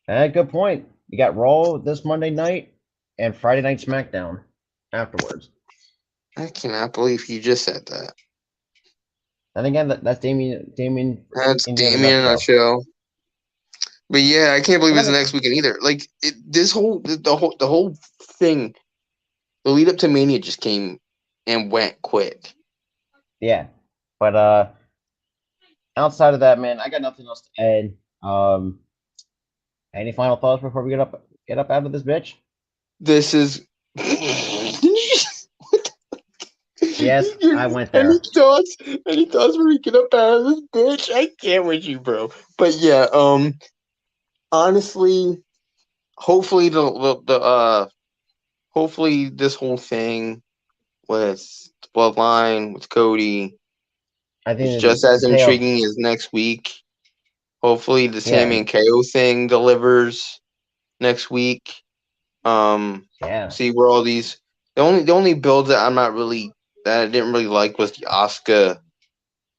[SPEAKER 2] Good point. You got Raw this Monday night and Friday night SmackDown afterwards.
[SPEAKER 1] I cannot believe he just said that.
[SPEAKER 2] And again, that's Damien
[SPEAKER 1] That's
[SPEAKER 2] in a
[SPEAKER 1] Damien in a
[SPEAKER 2] nutshell.
[SPEAKER 1] nutshell. But yeah, I can't believe
[SPEAKER 2] But
[SPEAKER 1] it's
[SPEAKER 2] like
[SPEAKER 1] the
[SPEAKER 2] I,
[SPEAKER 1] next weekend either. Like the whole thing, the lead up to Mania just came and went quick.
[SPEAKER 2] yeah. But outside of that, man, I got nothing else to add. Any final thoughts before we get up out of this bitch?
[SPEAKER 1] This is Didn't you just,
[SPEAKER 2] Yes, I went
[SPEAKER 1] any
[SPEAKER 2] there.
[SPEAKER 1] thoughts? Any thoughts where we get up out of this bitch? I can't with you, bro. But yeah, honestly, hopefully hopefully this whole thing with the Bloodline with Cody
[SPEAKER 2] I
[SPEAKER 1] is
[SPEAKER 2] think
[SPEAKER 1] just as
[SPEAKER 2] the payoff.
[SPEAKER 1] intriguing as next week. Hopefully the Sammy
[SPEAKER 2] Yeah,
[SPEAKER 1] and KO thing delivers next week.
[SPEAKER 2] yeah,
[SPEAKER 1] See where all these the only build that I'm not really that I didn't really like was the Asuka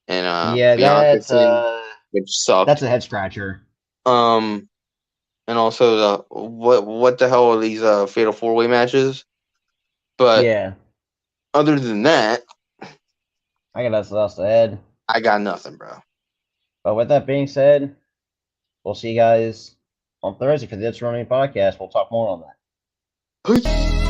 [SPEAKER 1] and
[SPEAKER 2] yeah.
[SPEAKER 1] Bianca thing, which
[SPEAKER 2] That's
[SPEAKER 1] sucked.
[SPEAKER 2] a head scratcher.
[SPEAKER 1] Um, and also the what the hell are these fatal 4-way matches? But
[SPEAKER 2] Yeah,
[SPEAKER 1] other than that,
[SPEAKER 2] I got nothing else to add.
[SPEAKER 1] I got nothing, bro.
[SPEAKER 2] But with that being said, we'll see you guys on Thursday for the It's Running podcast. We'll talk more on that.
[SPEAKER 1] Peace.